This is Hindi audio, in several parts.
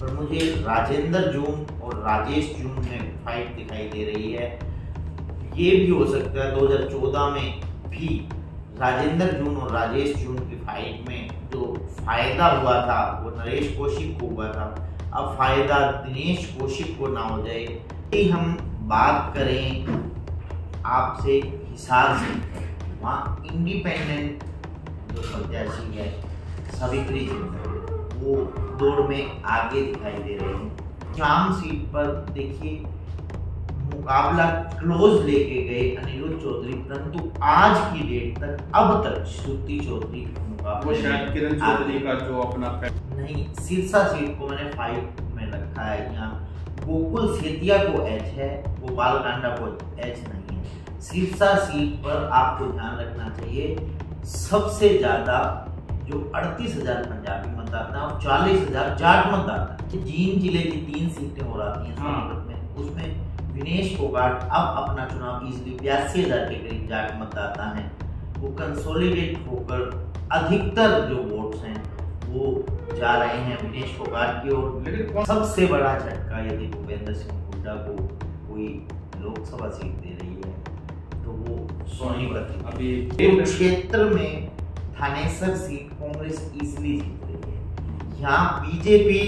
पर मुझे राजेंद्र जून और राजेश जून में फाइट दिखाई दे रही है। ये भी हो सकता है 2014 में भी राजेंद्र जून और राजेश जून की फाइट में जो फायदा हुआ था वो नरेश कौशिक को हुआ था, अब फायदा दिनेश कौशिक को ना हो जाए। यदि हम बात करें आपसे हिसार से, वहाँ इंडिपेंडेंट जो प्रत्याशी है सावित्री जिंदल वो दौड़ में आगे दिखाई दे रहे हैं। जाम सीट पर देखिए मुकाबला क्लोज लेके गए अनिरुद्ध चौधरी, परंतु आज की डेट तक अब तक श्रुति चौधरी वो शायद किरण चौधरी का जो अपना नहीं, सिरसा सीट को मैंने 5 में रखा है। यहाँ गोकुल सेतिया को एच है, गोपाल कांडा को एच नहीं है। सिरसा सीट पर आपको ध्यान रखना चाहिए सबसे ज्यादा जो 38,000 पंजाबी मतदाता और 40,000 जाट मतदाता। जींद जिले की 3 सीटें हो रही हैं सोनीपत में, उसमें विनेश फोगाट अब अपना चुनाव इजली 82,000 के करीब जाट मतदाता हैं। वो कंसोलिडेट होकर अधिकतर जो वोट्स हैं वो जा रहे हैं विनेश फोगाट की ओर। लेकिन सबसे बड़ा झटका यदि भूपेंद्र सिंह हुड्डा को कोई लोकसभा सीट दे रही है तो वो सोनीपत अभी क्षेत्र में थानेसर सीट कांग्रेस इजली जीत रही है। यहाँ बीजेपी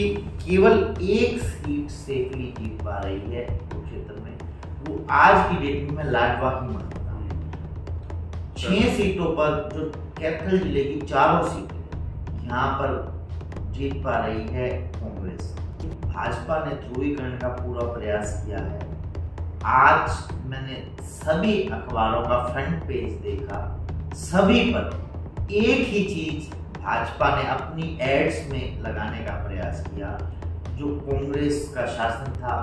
केवल 1 सीट सेफली जीत पा रही है क्षेत्र में, वो आज की डेट में लाडवाही मानता हूँ। 6 सीटों पर जो कैपिटल जिले की 4 सीटें यहाँ पर जीत पा रही है कांग्रेस। भाजपा ने ध्रुवीकरण का पूरा प्रयास किया है। आज मैंने सभी अखबारों का फ्रंट पेज देखा, सभी पर एक ही चीज भाजपा ने अपनी एड्स में लगाने का प्रयास किया। जो कांग्रेस का शासन था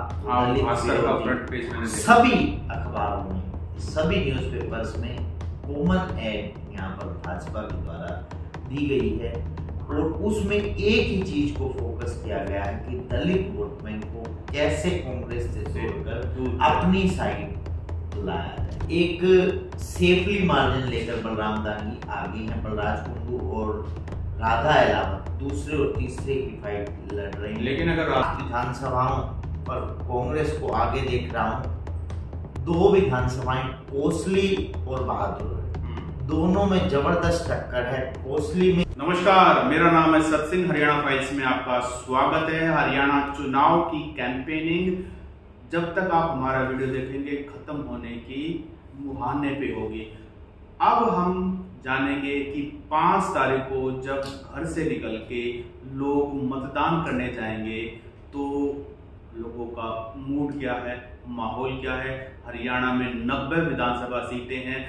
सभी अखबारों में, सभी न्यूज़पेपर्स में कॉमन एड यहाँ पर भाजपा के द्वारा दी गई है और उसमें एक ही चीज को फोकस किया गया है कि दलित वोट बैंक को कैसे कांग्रेस से जोड़कर अपनी साइड लाया जाए। एक सेफली मार्जिन लेकर बलराम दानी आगे हैं, बलराज कुंडू और राधा अलावत दूसरे और तीसरे की फाइट लड़ रही है। लेकिन अगर विधानसभाओं पर कांग्रेस को आगे देख रहा हूँ, 2 विधानसभाएं कोसली और बहादुर, दोनों में जबरदस्त टक्कर है। कोसली में नमस्कार, मेरा नाम है सत सिंह, हरियाणा फाइल्स में आपका स्वागत है। हरियाणा चुनाव की कैंपेनिंग जब तक आप हमारा वीडियो देखेंगे खत्म होने की मुहाने पे होगी। अब हम जानेंगे कि 5 तारीख को जब घर से निकल के लोग मतदान करने जाएंगे तो लोगों का मूड क्या है, माहौल क्या है। हरियाणा में 90 विधानसभा सीटें हैं,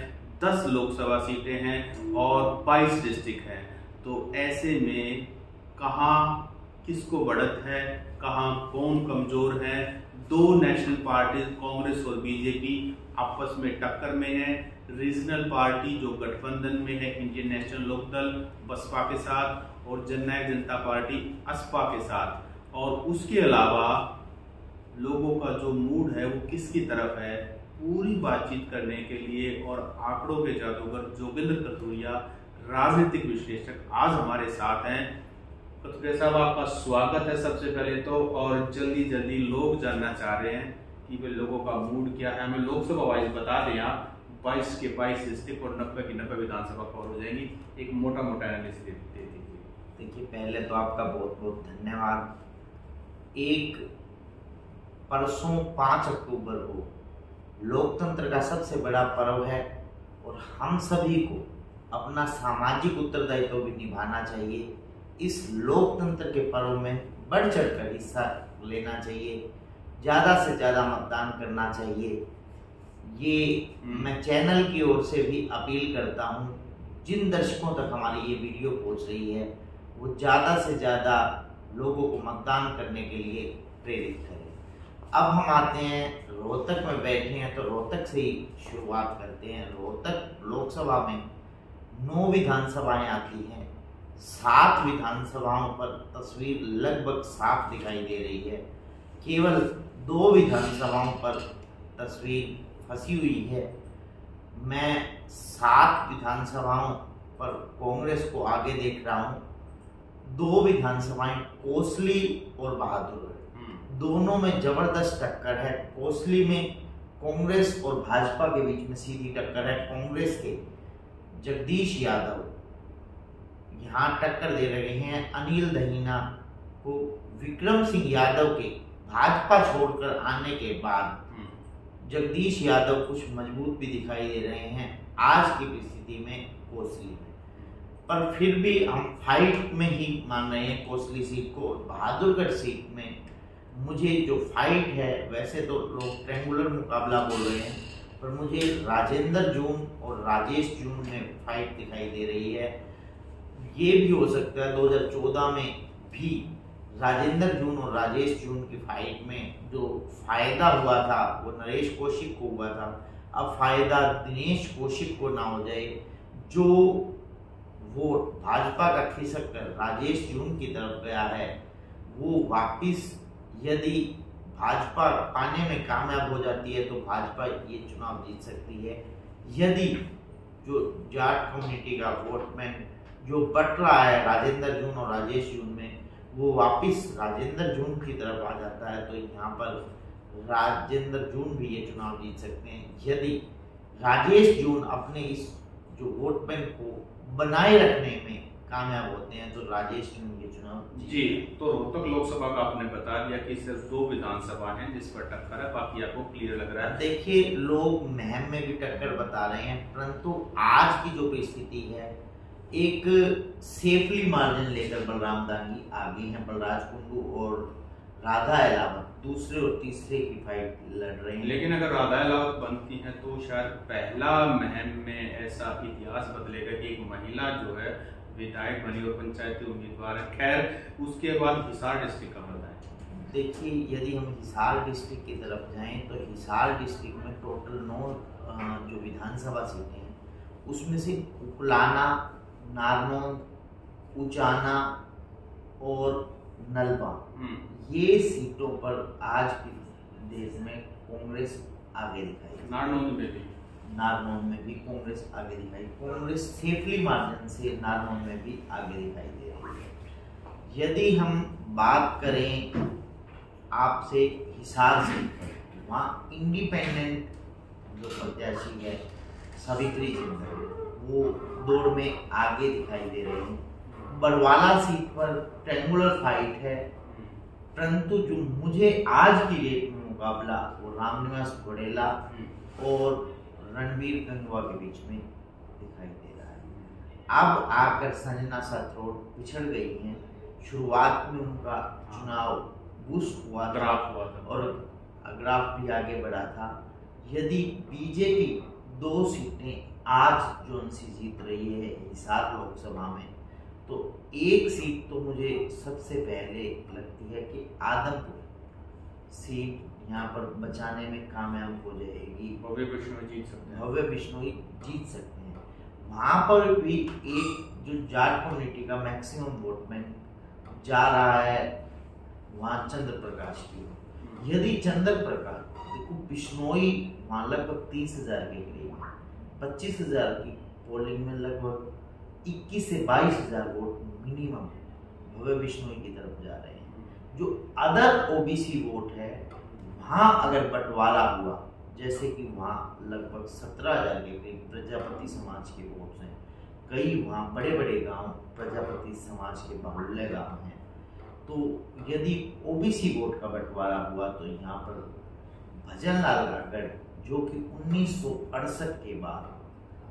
10 लोकसभा सीटें हैं और 22 डिस्ट्रिक्ट हैं। तो ऐसे में कहाँ किसको बढ़त है, कहाँ कौन कमजोर है। 2 नेशनल पार्टी कांग्रेस और बीजेपी आपस में टक्कर में है। रीजनल पार्टी जो गठबंधन में है इंडियन नेशनल लोकदल बसपा के साथ और जननायक जनता पार्टी असपा के साथ, और उसके अलावा लोगों का जो मूड है वो किसकी तरफ है, पूरी बातचीत करने के लिए और आंकड़ों के जादूगर जोगिंद्र कथुरिया राजनीतिक विश्लेषक आज हमारे साथ हैं। कथुरिया साहब, आपका स्वागत है सबसे पहले तो। और जल्दी लोग जानना चाह रहे हैं कि वे लोगों का मूड क्या है। हमें लोकसभा वाइज बता दें, आप 22 के 22 डिस्ट्रिक्ट और 90 की 90 विधानसभा कवर हो जाएंगी। एक मोटा एनालिसिस दे दीजिए। देखिए, पहले तो आपका बहुत बहुत धन्यवाद। एक परसों 5 अक्टूबर को लोकतंत्र का सबसे बड़ा पर्व है और हम सभी को अपना सामाजिक उत्तरदायित्व भी निभाना चाहिए। इस लोकतंत्र के पर्व में बढ़ चढ़कर हिस्सा लेना चाहिए, ज़्यादा से ज़्यादा मतदान करना चाहिए। ये मैं चैनल की ओर से भी अपील करता हूँ, जिन दर्शकों तक हमारी ये वीडियो पहुँच रही है वो ज़्यादा से ज़्यादा लोगों को मतदान करने के लिए प्रेरित करें। अब हम आते हैं रोहतक में बैठे हैं तो रोहतक से ही शुरुआत करते हैं। रोहतक लोकसभा में 9 विधानसभाएं आती हैं। 7 विधानसभाओं पर तस्वीर लगभग साफ दिखाई दे रही है, केवल 2 विधानसभाओं पर तस्वीर फंसी हुई है। मैं 7 विधानसभाओं पर कांग्रेस को आगे देख रहा हूँ। दो विधानसभाएं कोसली और बहादुरगढ़, दोनों में जबरदस्त टक्कर है। कोसली में कांग्रेस और भाजपा के बीच में सीधी टक्कर है। कांग्रेस के जगदीश यादव यहाँ टक्कर दे रहे हैं अनिल दहीना को। विक्रम सिंह यादव के भाजपा छोड़कर आने के बाद जगदीश यादव कुछ मजबूत भी दिखाई दे रहे हैं आज की परिस्थिति में कोसली में, पर फिर भी हम फाइट में ही मान रहे हैं कोसली सीट को। बहादुरगढ़ सीट में मुझे जो फाइट है, वैसे तो लोग ट्रायंगुलर मुकाबला बोल रहे हैं, पर मुझे राजेंद्र जून और राजेश जून में फाइट दिखाई दे रही है। ये भी हो सकता है 2014 में भी राजेंद्र जून और राजेश जून की फाइट में जो फायदा हुआ था वो नरेश कौशिक को हुआ था, अब फायदा दिनेश कौशिक को ना हो जाए। जो वोट भाजपा का खिसक कर राजेश जून की तरफ गया है, वो वापिस यदि भाजपा पाने में कामयाब हो जाती है तो भाजपा ये चुनाव जीत सकती है। यदि जो जाट कम्युनिटी का वोट बैंक जो बट रहा है राजेंद्र जून और राजेश जून में, वो वापिस राजेंद्र जून की तरफ आ जाता है, तो यहाँ पर राजेंद्र जून भी ये चुनाव जीत सकते हैं। यदि राजेश जून अपने इस जो वोट बैंक को बनाए रखने में कामयाब होते हैं तो राजेश जून ये चुनाव जी। तो रोहतक लोकसभा का आपने बता दिया कि सिर्फ 2 विधानसभा हैं जिस पर टक्कर है, बाकी आपको क्लियर लग रहा है। देखिए, लोग महम में भी टक्कर बता रहे हैं, परंतु आज की जो परिस्थिति है, एक सेफली मार्जिन लेकर बलराम दांगी आगे हैं। बलराज कुंडू और राधा अहलावत दूसरे और तीसरे की फाइट लड़ रहे हैं। लेकिन अगर राधा अहलावत बनती हैं तो शायद पहला महम में ऐसा इतिहास बदलेगा कि एक महिला जो है विधायक बनी और पंचायती उम्मीदवार है। खैर, उसके बाद हिसार डिस्ट्रिक्ट का बताएं। देखिए, यदि हम हिसार डिस्ट्रिक्ट की तरफ जाएं तो हिसार डिस्ट्रिक्ट में टोटल 9 जो विधानसभा सीटें हैं, उसमें से उकलाना, नारनौंद, उचाना और नलवा, ये सीटों पर आज के देश में कांग्रेस आगे दिखाई। नारनौंद में भी कांग्रेस आगे दिखाई। कांग्रेस सेफली मार्जिन से नारनौंद में भी आगे दिखाई दे रही है। यदि हम बात करें आपसे हिसार से, वहाँ इंडिपेंडेंट जो प्रत्याशी है सावित्री जिंदल, वो दौड़ में आगे दिखाई दे रहे हैं। बड़वाला सीट पर ट्रायंगुलर फाइट है, परंतु जो मुझे आज की डेट में मुकाबला वो रामनिवास घोड़ेला और रणवीर गंगवा के बीच में दिखाई दे रहा है। अब आकर संजना साथरोड पिछड़ गई हैं। शुरुआत में उनका चुनाव बूस्ट हुआ था और ग्राफ भी आगे बढ़ा था। यदि बीजेपी 2 सीटें आज जो उनसे जीत रही है हिसार लोकसभा में, तो एक सीट तो मुझे सबसे पहले लगती है कि आदमपुर सीट यहाँ पर बचाने में कामयाब हो जाएगी। भव्य बिश्नोई जीत सकते हैं। भव्य बिश्नोई जीत सकते हैं। वहाँ पर भी एक जो जाट कम्युनिटी का मैक्सिमम वोट बैंक जा रहा है वहाँ चंद्र प्रकाश की। यदि चंद्र प्रकाश, देखो बिश्नोई वहाँ लगभग 30,000 के करीब, 25,000 की पोलिंग में लगभग 21 से 22,000 वोट मिनिमम भव्य बिश्नोई की तरफ जा रहे हैं। जो अदर ओबीसी वोट है, वहाँ अगर बंटवारा हुआ, जैसे कि वहाँ लगभग 17,000 के करीब प्रजापति समाज के वोट हैं, कई वहाँ बड़े बड़े गांव प्रजापति समाज के बाहुल्य गांव हैं, तो यदि ओबीसी वोट का बंटवारा हुआ तो यहाँ पर भजन लाल गागड़, जो कि 1968 के बाद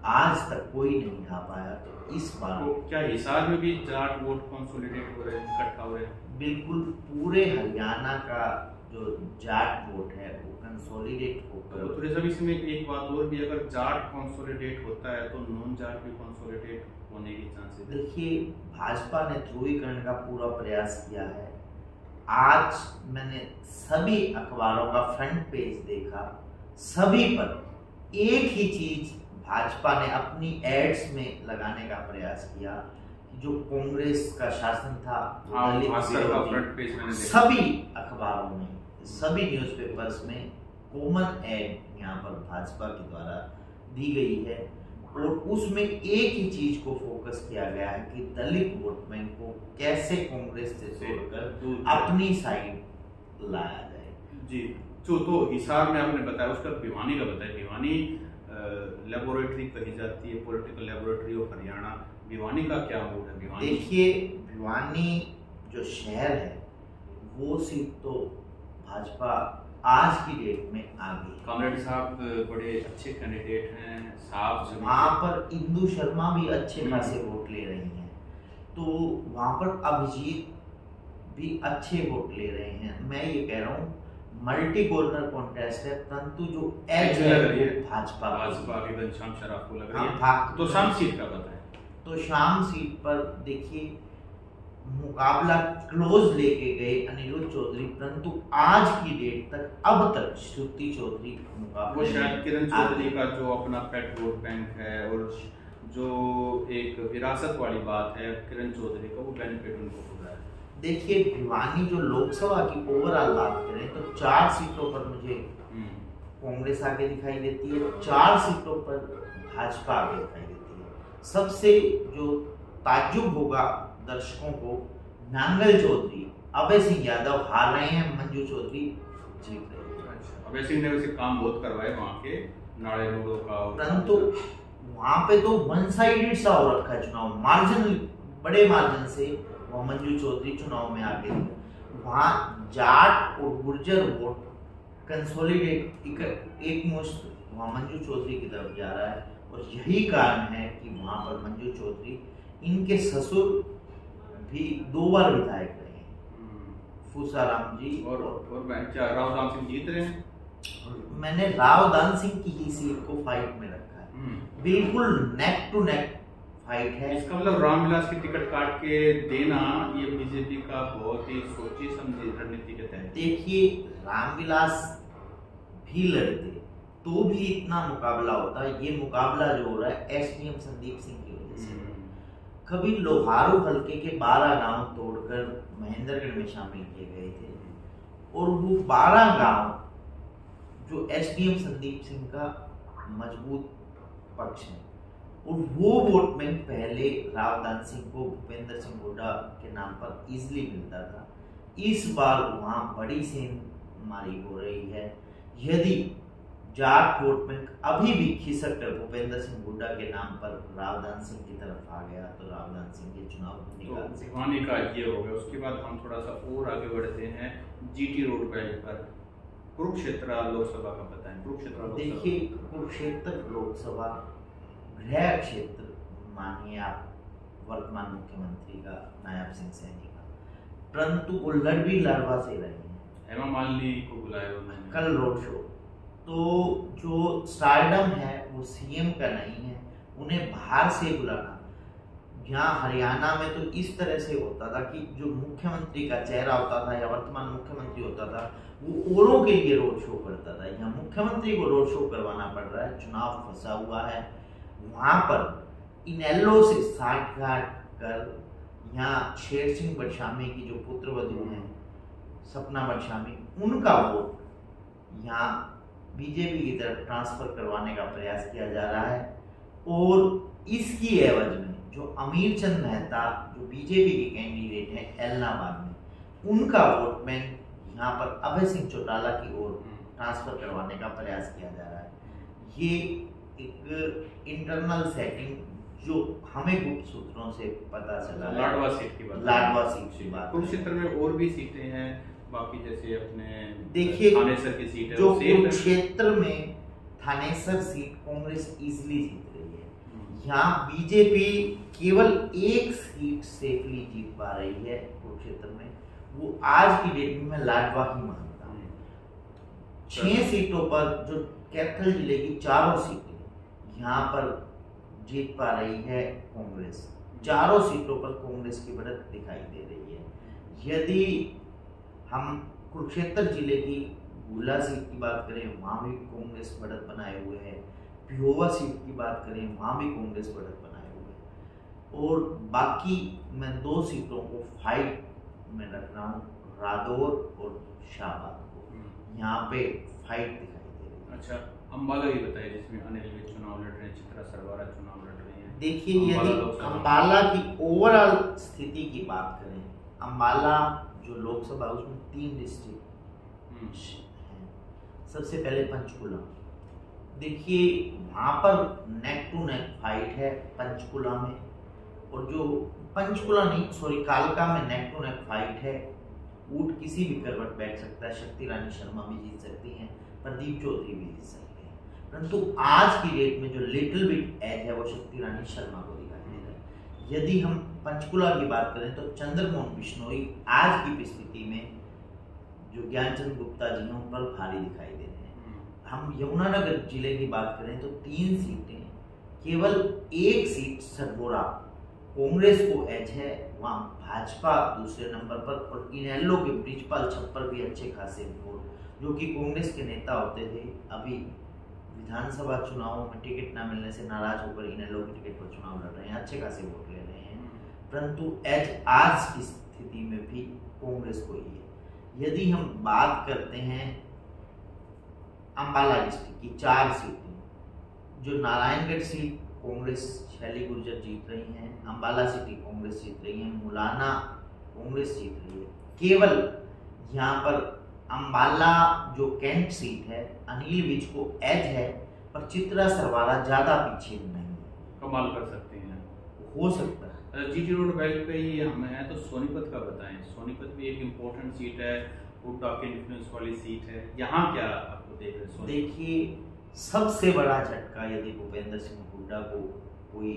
आज तक कोई नहीं ढा पाया, तो इस बार तो क्या हिसार में भी जाट वोट कंसोलिडेट हो रहे हैं, इकट्ठा हो रहे हैं? बिल्कुल, पूरे हरियाणा का जो जाट वोट है वो कंसोलिडेट होकर। तो रिजर्व इसमें एक बात और भी, अगर जाट कंसोलिडेट होता है तो नॉन जाट भी कंसोलिडेट होने की चांसेस है। देखिए, भाजपा ने ध्रुवीकरण का पूरा प्रयास किया है। आज मैंने सभी अखबारों का फ्रंट पेज देखा, सभी पर एक ही चीज भाजपा ने अपनी एड्स में लगाने का प्रयास किया कि जो कांग्रेस का शासन था, सभी अखबारों में, सभी न्यूज़पेपर्स में कॉमन एड यहाँ पर भाजपा के द्वारा दी गई है। और उसमें एक ही चीज को फोकस किया गया है कि दलित वोट बैंक को कैसे कांग्रेस से जोड़कर अपनी साइड लाया जाए। जी तो हिसार में आपने बताया, उसका भिवानी का बताया। भिवानी लेबोरेटरी कही जाती है, political laboratory of Haryana. Bhiwani का क्या मूड है? भिवानी देखिए, भिवानी जो शहर है वो सीट तो भाजपा आज की डेट में आ गई। कामरेड साहब बड़े अच्छे कैंडिडेट हैं, साफ। वहां पर इंदु शर्मा भी अच्छे खासे वोट ले रही हैं, तो वहां पर अभिजीत भी अच्छे वोट ले रहे हैं। मैं ये कह रहा हूँ मल्टी कॉर्नर कॉन्टेस्ट है, परंतु जो एज है वो भाजपा की घनश्याम शराफ को लग रही है। हाँ, तो शाम सीट का बताएं। तो शाम सीट पर देखिए मुकाबला क्लोज लेके गए अनिरुद्ध चौधरी, परंतु आज की डेट तक अब तक श्रुति चौधरी वो शायद किरण चौधरी का जो अपना पेट वोट बैंक है और जो एक विरासत वाली बात है किरण चौधरी का, वो बेनिफिट उनको हो रहा है। देखिए, भिवानी जो लोकसभा की ओवरऑल बात करें तो 4 सीटों पर मुझे कांग्रेस आगे दिखाई देती है, 4 सीटों पर भाजपा आगे दिखाई देती है। सबसे जो ताज्जुब होगा दर्शकों को, नांगल चौधरी, अभय सिंह यादव हार रहे हैं, मंजू चौधरी जीत रहे हैं। अभय सिंह ने वैसे काम बहुत करवाए वहाँ के नाड़े रोडों का, परंतु वहां पे तो वन साइडेड सा हो रखा है चुनाव, मार्जिन बड़े मार्जिन से वह मंजू चौधरी चुनाव में आगे थे। वहां जाट और गुर्जर वोट कंसोलिडेट एक मुश्त वहां मंजू चौधरी की तरफ जा रहा है, और यही कारण है कि वहां पर मंजू चौधरी, इनके ससुर भी 2 बार विधायक रहे हैं, फूसाराम जी और राव दान सिंह जीत रहे हैं। मैंने राव दान सिंह की ही सीट को फाइट में रखा है, बिल्कुल नेक टू नेक फाइट है। इसका मतलब रामविलास की टिकट काट के देना ये बीजेपी का बहुत ही सोची समझी रणनीति के तहत। देखिए, रामविलास भी लड़ते तो भी इतना मुकाबला होता है, ये मुकाबला जो हो रहा है एसडीएम संदीप सिंह की वजह से। कभी लोहारू हल्के के 12 गांव तोड़कर महेंद्रगढ़ में शामिल किए गए थे, और वो 12 गांव जो एसडीएम संदीप सिंह का मजबूत पक्ष है, और वो वोट बैंक पहले रावदान सिंह को भूपेंद्र सिंह हुड्डा के नाम पर इजिली मिलता था। इस बार वहां बड़ी सेन मारी हो रही है। यदि जाट वोट बैंक अभी भी खिसक कर भूपेंद्र सिंह हुड्डा के नाम पर रावदान सिंह की तरफ आ गया तो रावदान सिंह के चुनाव निकाल सकते। भिवानी का ये हो गया। उसके बाद हम थोड़ा सा और आगे बढ़ते हैं जीटी रोड बेल्ट पर कुरुक्षेत्र लोकसभा का बताएं। कुरुक्षेत्र देखिए, कुरुक्षेत्र लोकसभा गृह क्षेत्र मानिए आप वर्तमान मुख्यमंत्री का नायब सिंह सैनी का, परंतु वो लड़वा से रहे हैं। हेमा मालिनी को बुलाया उन्होंने कल रोड शो। तो जो स्टारडम है वो सीएम का नहीं है, उन्हें बाहर से बुलाना। यहाँ हरियाणा में तो इस तरह से होता था कि जो मुख्यमंत्री का चेहरा होता था या वर्तमान मुख्यमंत्री होता था वो औरों के लिए रोड शो करता था। यहाँ मुख्यमंत्री को रोड शो करवाना पड़ रहा है, चुनाव फंसा हुआ है। वहां पर इनेलो से साठगांठ कर यहाँ शेर सिंह बडशामी की जो पुत्रवधू हैं सपना बडशामी, उनका वोट यहाँ बीजेपी की तरफ ट्रांसफर करवाने का प्रयास किया जा रहा है। और इसकी एवज में जो अमीर चंद मेहता जो बीजेपी के कैंडिडेट हैं एलनाबाद में, उनका वोट बैंक यहाँ पर अभय सिंह चौटाला की ओर ट्रांसफर करवाने का प्रयास किया जा रहा है। ये एक इंटरनल सेटिंग जो हमें गुप्त सूत्रों से पता चला है। लाडवा सीट की बात, लाडवा सीट की बात। कुरुक्षेत्र में और भी सीटें हैं बाकी, जैसे अपने देखिए थानेसर की सीट है, जो कुरुक्षेत्र में थानेसर सीट कांग्रेस इजीली जीत रही है। यहाँ बीजेपी केवल 1 सीट सेफली जीत पा रही है कुरुक्षेत्र में, वो आज की डेट में मैं लाडवा ही मानता हूँ। 6 सीटों पर जो कैथल जिले की 4 सीटें यहाँ पर जीत पा रही है कांग्रेस। 4 सीटों पर कांग्रेस की बढ़त दिखाई दे रही है। यदि हम कुरुक्षेत्र जिले की गुला सीट की बात करें, वहाँ भी कांग्रेस बढ़त बनाए हुए है। पिहोवा सीट की बात करें, वहाँ भी कांग्रेस बढ़त बनाए हुए है। और बाकी मैं 2 सीटों को फाइट में रख रहा हूँ, रादौर और शाहबाद को। यहाँ पे फाइट दिखाई दे रही है। अच्छा, अम्बाला ही बताइए, जिसमें अनिल विज चुनाव लड़ रहे हैं, चित्रा सरवारा चुनाव लड़ रही हैं। देखिए, यदि अम्बाला की ओवरऑल स्थिति की बात करें, अम्बाला जो लोकसभा उसमें 3 डिस्ट्रिक्ट हैं। सबसे पहले पंचकुला, देखिए वहाँ पर नेक टू नेक फाइट है पंचकुला में, और जो पंचकुला नहीं सॉरी कालका में नेक टू नेक फाइट है। ऊट किसी भी करवट बैठ सकता है, शक्ति रानी शर्मा भी जीत सकती हैं, प्रदीप चौधरी भी जीत सकते हैं, परंतु आज की डेट में जो लिटिल बिट एज है वो शक्ति रानी शर्मा को दिखाई दे रहा है। यदि हम पंचकुला की बात करें तो चंद्रमोहन बिश्नोई आज की स्थिति में जो ज्ञानचंद गुप्ता जी हैं उन पर भारी दिखाई दे रहे हैं। हम यमुनानगर जिले की बात करें तो 3 सीटें, केवल 1 सीट सरगोड़ा कांग्रेस को एज है, वहाँ भाजपा दूसरे नंबर पर, और इनेलो के ब्रिजपाल छप्पर भी अच्छे खासे वोट, जो कि कांग्रेस के नेता होते थे, अभी विधानसभा चुनावों में टिकट ना मिलने से नाराज होकर इनेलो के टिकट पर चुनाव लड़ रहे हैं, अच्छे खासे वोट ले रहे हैं, परंतु एज आज की स्थिति में भी कांग्रेस को ही है। यदि हम बात करते हैं अम्बाला डिस्ट्रिक्ट की 4 सीटें, जो नारायणगढ़ सीट कांग्रेस शैली गुर्जर जीत रही हैं, अम्बाला सिटी कांग्रेस जीत रही है, मुलाना कांग्रेस जीत रही है। केवल यहाँ पर अम्बाला जो कैंट सीट है अनिल विज को एज है, पर चित्रा सरवारा ज्यादा पीछे नहीं है, कमाल कर सकते हैं, हो सकता है। जीटी रोड बेल्ट पे ही हम हैं, तो सोनीपत का बताएं। सोनीपत भी एक इम्पोर्टेंट सीट है, हुड्डा के इन्फ्लुएंस वाली सीट है, यहाँ क्या आपको देख रहे हैं? देखिए, सबसे बड़ा झटका यदि भूपेंद्र सिंह हुड्डा को कोई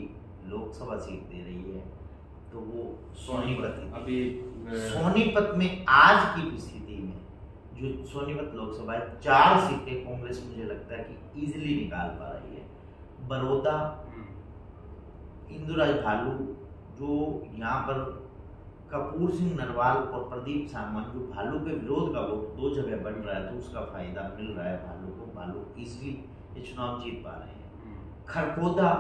लोकसभा सीट दे रही है तो वो सोनीपत। अभी सोनीपत में आज की स्थिति में जो सोनीपत लोकसभा है 4 सीटें कांग्रेस मुझे लगता है कि इजीली निकाल पा रही है। बड़ौदा, इंदुराज भालू, जो यहाँ पर कपूर सिंह नरवाल और प्रदीप सांगवान, जो भालू के विरोध का वोट 2 जगह बढ़ रहा है, तो उसका फायदा मिल रहा है भालू को, भालू इजीली ये चुनाव जीत पा रहे हैं। खरगोदा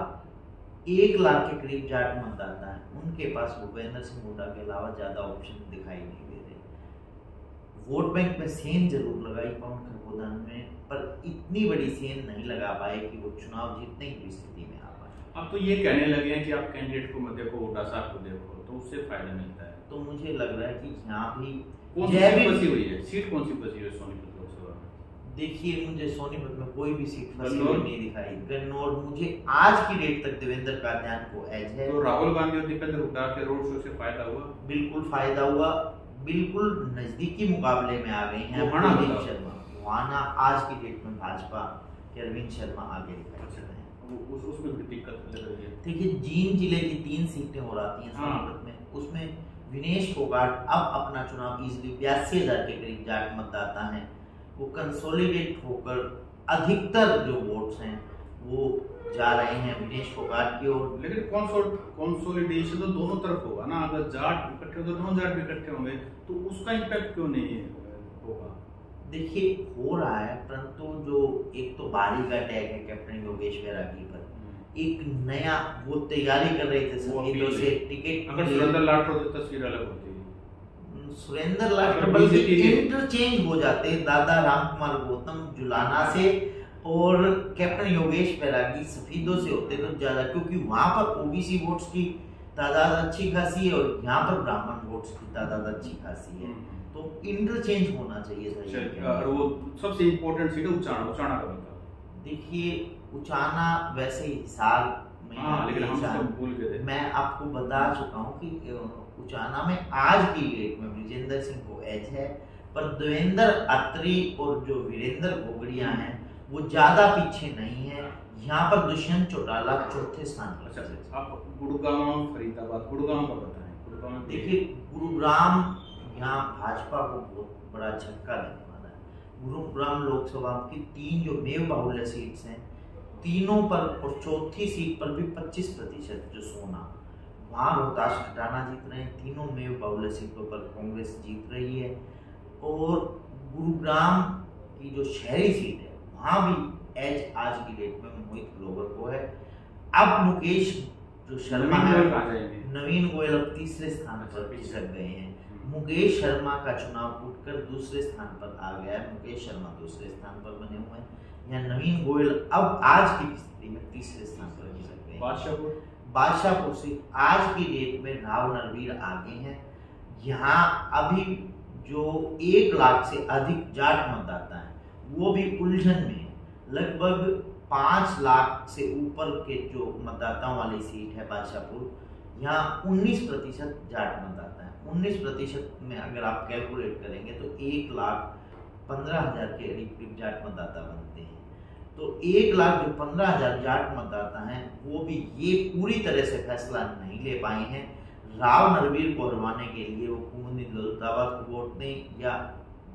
1 लाख के करीब जाट मतदाता है, उनके पास भूपेंद्र सिंह हुड्डा के अलावा ज्यादा ऑप्शन दिखाई नहीं दे रहे। वोट बैंक में सेंध जरूर लगाई पवन खरगोदा में, पर इतनी बड़ी सेंध नहीं लगा पाए कि वो चुनाव जीतने की स्थिति में आ पाए। अब तो ये कहने लगे हैं कि आप कैंडिडेट को मत देखो, हुड्डा साहब को देखो, तो उससे फायदा मिलता है। तो मुझे लग रहा है कि यहाँ भी कौन सी फंसी हुई है सीट, कौन सी फंसी हुई है सोनीपत लोकसभा में? देखिए, मुझे सोनीपत में कोई भी सीट फंसी हुई नहीं दिखाई। गन्नौर मुझे आज की डेट तक देवेंद्र कादियान को एज है। तो राहुल गांधी और दीपेंद्र हुड्डा के रोड शो से फायदा हुआ? बिल्कुल फायदा हुआ, बिल्कुल नजदीकी मुकाबले में आ गई हैं। अरविंद शर्मा वहाना आज की डेट में भाजपा के अरविंद शर्मा आगे दिखाई दे रहे हैं। उसमें भी दिक्कत लग रही है। देखिए, जींद जिले की 3 सीटें हो रही हैं सोनीपत में, उसमें विनेश फोगाट अब अपना चुनाव इजीली 82,000 के करीब जाट मतदाता हैं, वो कंसोलिडेट होकर अधिकतर जो वोट्स हैं वो जा रहे हैं विनेश फोगाट की ओर। लेकिन कंसोलिडेशन तो दोनों तरफ होगा ना, अगर जाट इकट्ठे तो दोनों जाट भी इकट्ठे होंगे, तो उसका इम्पैक्ट क्यों नहीं होगा? देखिए, हो रहा है, परंतु जो एक तो बारी का टैग है कैप्टन योगेश बैरागी पर, एक नया वो तैयारी कर रहे थे सफेदों से टिकट। अगर सुरेंद्र लाठौर तो तस्वीर अलग होती है। सुरेंद्र लाठौर बल्कि इंटरचेंज हो जाते दादा रामकुमार गौतम जुलाना से और कैप्टन योगेश बैरागी सफेदों से होते तो ज्यादा, क्योंकि वहां पर ओबीसी वोट्स की तादाद अच्छी खासी है और यहाँ पर ब्राह्मण वोट्स की तादाद अच्छी खासी है, तो इंटरचेंज होना चाहिए सही। और वो सबसे इम्पोर्टेंट सीट है उचाना का बता। देखिए, उचाना वैसे ही हिसार में, लेकिन हम तो भूल गए थे। मैं आपको बता चुका हूँ कि उचाना में आज की डेट में ब्रिजेंद्र सिंह को एज है, पर देवेंद्र अत्री और जो वीरेंद्र गोगड़िया हैं वो ज्यादा पीछे नहीं है। यहाँ पर दुष्यंत चौटाला 4थे स्थान पर। अच्छा, आप गुड़गांव, फरीदाबाद, गुड़गांव का बताएं। गुड़गांव देखिए, गुरुग्राम यहाँ भाजपा को बहुत बड़ा झटका देने वाला है। गुरुग्राम लोकसभा की 3 जो मेव बाहुल्य सीट्स हैं, तीनों पर और 4थी सीट पर भी 25% जो सोना, वहाँ रोहतास खटाना जीत रहे हैं। तीनों मेव बाहुल्य सीटों पर कांग्रेस जीत रही है। और गुरुग्राम की जो शहरी सीट है वहाँ भी एज आज की डेट में मोहित ग्लोवर को है। अब मुकेश जो शर्मा है, नवीन गोयल अब 3रे स्थान पर खिसक गए हैं। मुकेश शर्मा का चुनाव उठकर 2रे स्थान पर आ गया है, मुकेश शर्मा 2रे स्थान पर बने हुए हैं। या नवीन गोयल अब आज की स्थिति में तीसरे स्थान पर रह सकते हैं। बादशाहपुर से आज की डेट में राव नरवीर आगे हैं। यहाँ अभी जो 1 लाख से अधिक जाट मतदाता हैं वो भी उलझन में है। लगभग 5 लाख से ऊपर के जो मतदाताओं वाली सीट है बादशाहपुर, यहाँ 19% जाट मतदाता है। 19% में अगर आप कैलकुलेट करेंगे तो 1,15,000 के करीब जाट मतदाता बनते हैं। तो 1,15,000 जाट मतदाता हैं, वो भी ये पूरी तरह से फैसला नहीं ले पाए हैं राव नरवीर को हरवाने के लिए वो कुमुदनी दौलताबाद को वोट दें या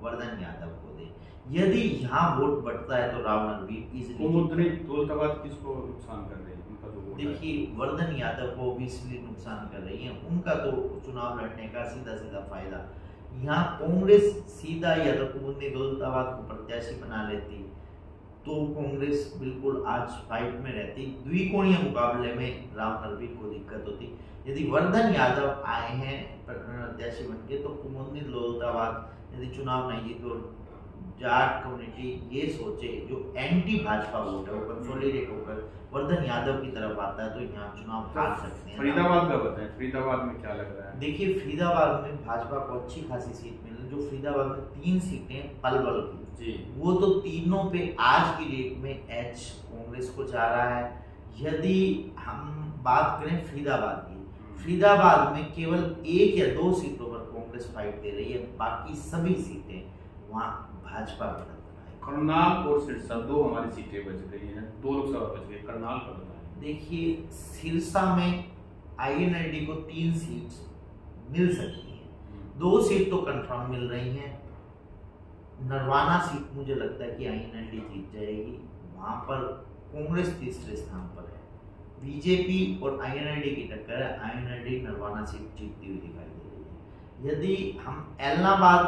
वर्धन यादव को दें। यदि यहाँ वोट बढ़ता है तो राव नरवीर इजीली दौलताबाद किसको नुकसान कर रही है? उनका तो वोट देखिए वर्धन यादव को भी इसलिए नुकसान कर रही है, उनका तो चुनाव लड़ने का सीधा फायदा। यहाँ कांग्रेस सीधा या तो कुमुदनी दौलताबाद को प्रत्याशी बना लेती तो कांग्रेस बिल्कुल आज फाइट में रहती। द्विकोणीय मुकाबले में राव नरवीर को दिक्कत होती। यदि वर्धन यादव आए हैं प्रत्याशी बन के तो कुमुदनी दौलताबाद यदि चुनाव नहीं जीते तो जाट कम्युनिटी ये सोचे जो एंटी भाजपा वोट है वो कंसोलिडेट होकर वर्धन यादव की तरफ आता है तो यहाँ चुनाव हार सकते हैं। फरीदाबाद का बताएं, फरीदाबाद में क्या लग रहा है? देखिए फरीदाबाद में भाजपा को अच्छी खासी सीट मिली। जो फरीदाबाद में 3 सीटें पलवल की जी, वो तो तीनों पे आज की डेट में एच कांग्रेस को जा रहा है। यदि हम बात करें फरीदाबाद की, फरीदाबाद में केवल 1 या 2 सीटों पर कांग्रेस फाइट दे रही है, बाकी सभी सीटें वहाँ भाजपा बढ़ रहा है। करनाल और सिरसा 2 हमारी सीटें बच गई हैं, 2 लोकसभा बच गई। करनाल का बताएं। देखिए सिरसा में आईएनएलडी को 3 सीट मिल सकती है, 2 सीट तो कंफर्म मिल रही हैं। नरवाना सीट मुझे लगता है कि आईएनएलडी जीत जाएगी, वहां पर कांग्रेस तीसरे स्थान पर है। बीजेपी और आईएनएलडी की टक्कर है, आईएनएलडी नरवाना सीट जीतती हुई दिखाई दे रही है। यदि हम एलनाबाद,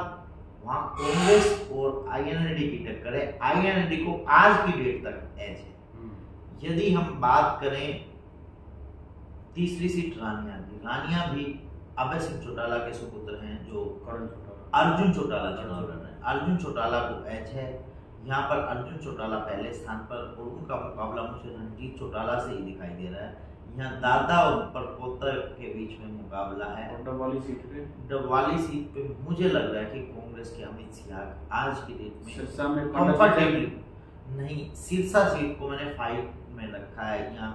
वहां कांग्रेस और आईएनएलडी की टक्कर है, आईएनएलडी को आज की डेट तक एज है। यदि हम बात करें तीसरी सीट रानिया की, रानिया भी अभय सिंह चौटाला के सुपुत्र हैं जो अर्जुन चौटाला चुनाव लड़ रहे हैं। अर्जुन चौटाला को एच है, यहाँ पर अर्जुन चौटाला पहले स्थान पर और उनका मुकाबला मुझे रणजीत चौटाला से ही दिखाई दे रहा है। यहाँ दादा और परपोतर के बीच में मुकाबला है। डबवाली सीट पे मुझे लग रहा है कि कांग्रेस के अमित सियाग आज की डेट में कंफर्टेबली नहीं, सिरसा सीट को मैंने 5 में रखा है। यहाँ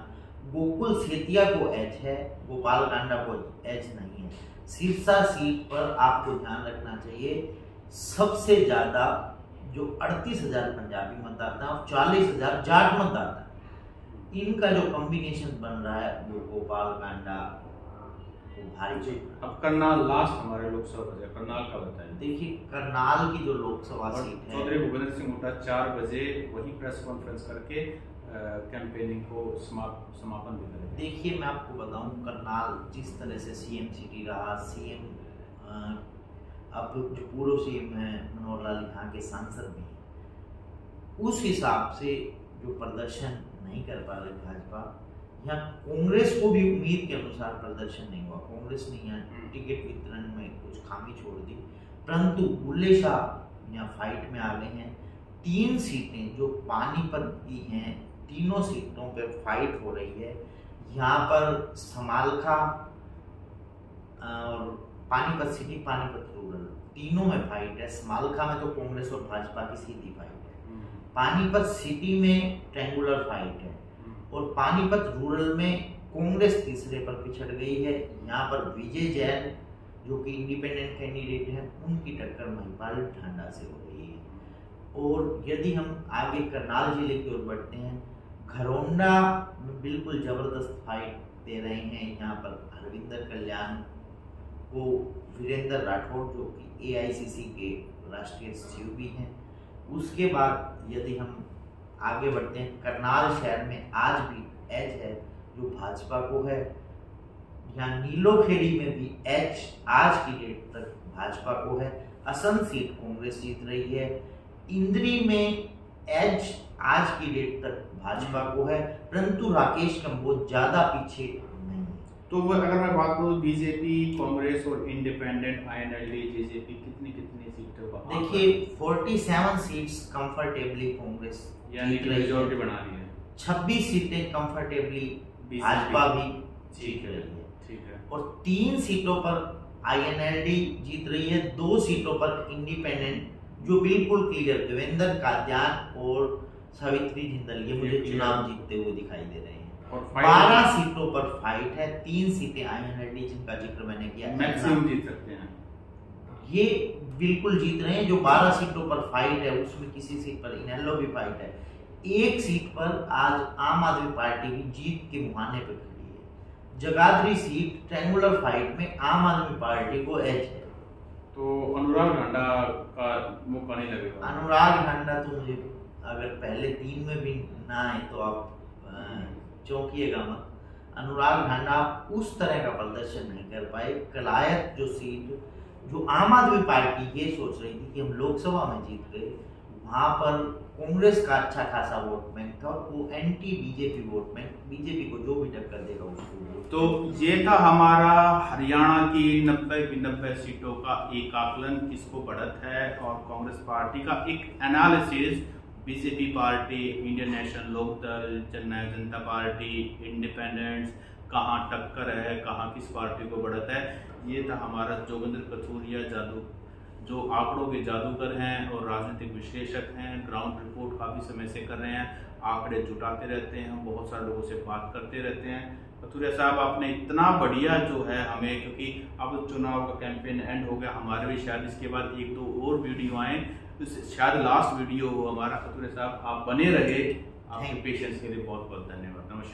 गोकुल सेतिया को एच है, गोपाल कांडा को एच नहीं है। सिरसा सीट पर आपको ध्यान रखना चाहिए सबसे ज्यादा जो 38,000 पंजाबी मतदाता और 40,000 जाट मतदाता, इनका जो कॉम्बिनेशन बन रहा है वो गोपाल कांडा को भारी। अब करनाल लास्ट हमारे लोकसभा बचे, करनाल का बताएं। देखिए करनाल की जो लोकसभा सीट है, चौधरी भूपेंद्र सिंह हुड्डा 4 बजे वही प्रेस कॉन्फ्रेंस करके कैंपेनिंग को समापन भी करेंगे। देखिए मैं आपको बताऊं, करनाल जिस तरह से सीएम सिटी रहा, सीएम अब जो पूर्व सीएम है मनोहर लाल यहाँ के सांसद भी, उस हिसाब से जो प्रदर्शन नहीं कर पा रही भाजपा, यहाँ कांग्रेस को भी उम्मीद के अनुसार प्रदर्शन नहीं हुआ। कांग्रेस ने यहाँ टिकट वितरण में कुछ खामी छोड़ दी, परंतु बुल्ले शाह यहाँ फाइट में आ गए हैं। 3 सीटें जो पानीपत की हैं, तीनों सीटों पे फाइट हो रही है। यहाँ पर समालखा और पानीपत सिटी, पानीपत रूरल, तीनों में फाइट है। समालखा में तो कांग्रेस और भाजपा की सीधी फाइट है, पानीपत सिटी में ट्रायंगुलर फाइट है और पानीपत रूरल में कांग्रेस तीसरे पर पिछड़ गई है। यहाँ पर विजय जैन जो कि इंडिपेंडेंट कैंडिडेट हैं, उनकी टक्कर महिपाल ठांडा से हो रही है। और यदि हम आगे करनाल जिले की ओर बढ़ते हैं, घरोंडा में बिल्कुल जबरदस्त फाइट दे रहे हैं। यहाँ पर हरविंदर कल्याण को वीरेंद्र राठौड़ जो कि एआईसीसी के राष्ट्रीय सचिव भी हैं। उसके बाद यदि हम आगे बढ़ते हैं, करनाल शहर में आज भी एच है जो भाजपा को है। यहाँ नीलोखेड़ी में भी एच आज की डेट तक भाजपा को है। असम सीट कांग्रेस जीत रही है। इंद्री में एच आज की डेट तक भाजपा को है, परंतु राकेश कंबोज ज्यादा पीछे नहीं। तो अगर मैं बात करूं बीजेपी, कांग्रेस और इंडिपेंडेंट, आईएनएलडी, जेजेपी कितनी सीटें? देखिए 47 सीट्स कंफर्टेबली कांग्रेस यानी कि मेजॉरिटी बना रही है। 26 सीटें कंफर्टेबली भाजपा भी जीत रही है। ठीक है। और 3 सीटों पर INLD जीत रही है, 2 सीटों पर इंडिपेंडेंट जो बिल्कुल क्लियर देवेंद्र कादियान और सावित्री जिंदल ये मुझे चुनाव जीतते हुए दिखाई दे रहे हैं। और 12 सीटों पर फाइट है, 3 सीटें INLD जिनका जिक्र मैंने किया मैक्सिमम जीत सकते हैं, ये बिल्कुल जीत रहे हैं। जो 12 सीटों पर फाइट है उसमें किसी सीट पर इनेलो भी फाइट है। एक सीट पर आज आम आदमी पार्टी भी जीत के मुहाने पर खड़ी है। जगाधरी सीट ट्रायंगुलर फाइट में आम आदमी पार्टी को एज है। तो अनुराग ढांडा का मौका नहीं लगेगा। अनुराग ढांडा तो मुझे अगर पहले 3 में भी ना आए तो आप चौंकिएगा मत। अनुराग ढांडा उस तरह का प्रदर्शन नहीं कर पाए। कलायत जो सीट जो आम आदमी पार्टी ये सोच रही थी कि हम लोकसभा में जीत गए, वहां पर कांग्रेस का अच्छा खासा वोट बैंक था और वो anti BJP vote bank, BJP को जो भी टक्कर देगा उसको। तो ये था हमारा हरियाणा की 90 सीटों का एक आकलन, किसको बढ़त है, और कांग्रेस पार्टी का एक analysis. BJP party, Indian national Lokdal, Jannayak Janata party, independents, कहाँ टक्कर है, कहाँ किस पार्टी को बढ़त है। ये था हमारा जोगेंद्र कथुरिया जो आंकड़ों के जादूगर हैं और राजनीतिक विश्लेषक हैं। ग्राउंड रिपोर्ट काफ़ी समय से कर रहे हैं, आंकड़े जुटाते रहते हैं, बहुत सारे लोगों से बात करते रहते हैं। कथुरिया साहब, आपने इतना बढ़िया जो है हमें, क्योंकि अब चुनाव का कैंपेन एंड हो गया, हमारे भी शायद इसके बाद 1-2 और वीडियो आए, शायद लास्ट वीडियो हो हमारा। कथुरिया साहब, आप बने रहे, आपके पेशेंस के लिए बहुत बहुत धन्यवाद। नमस्कार।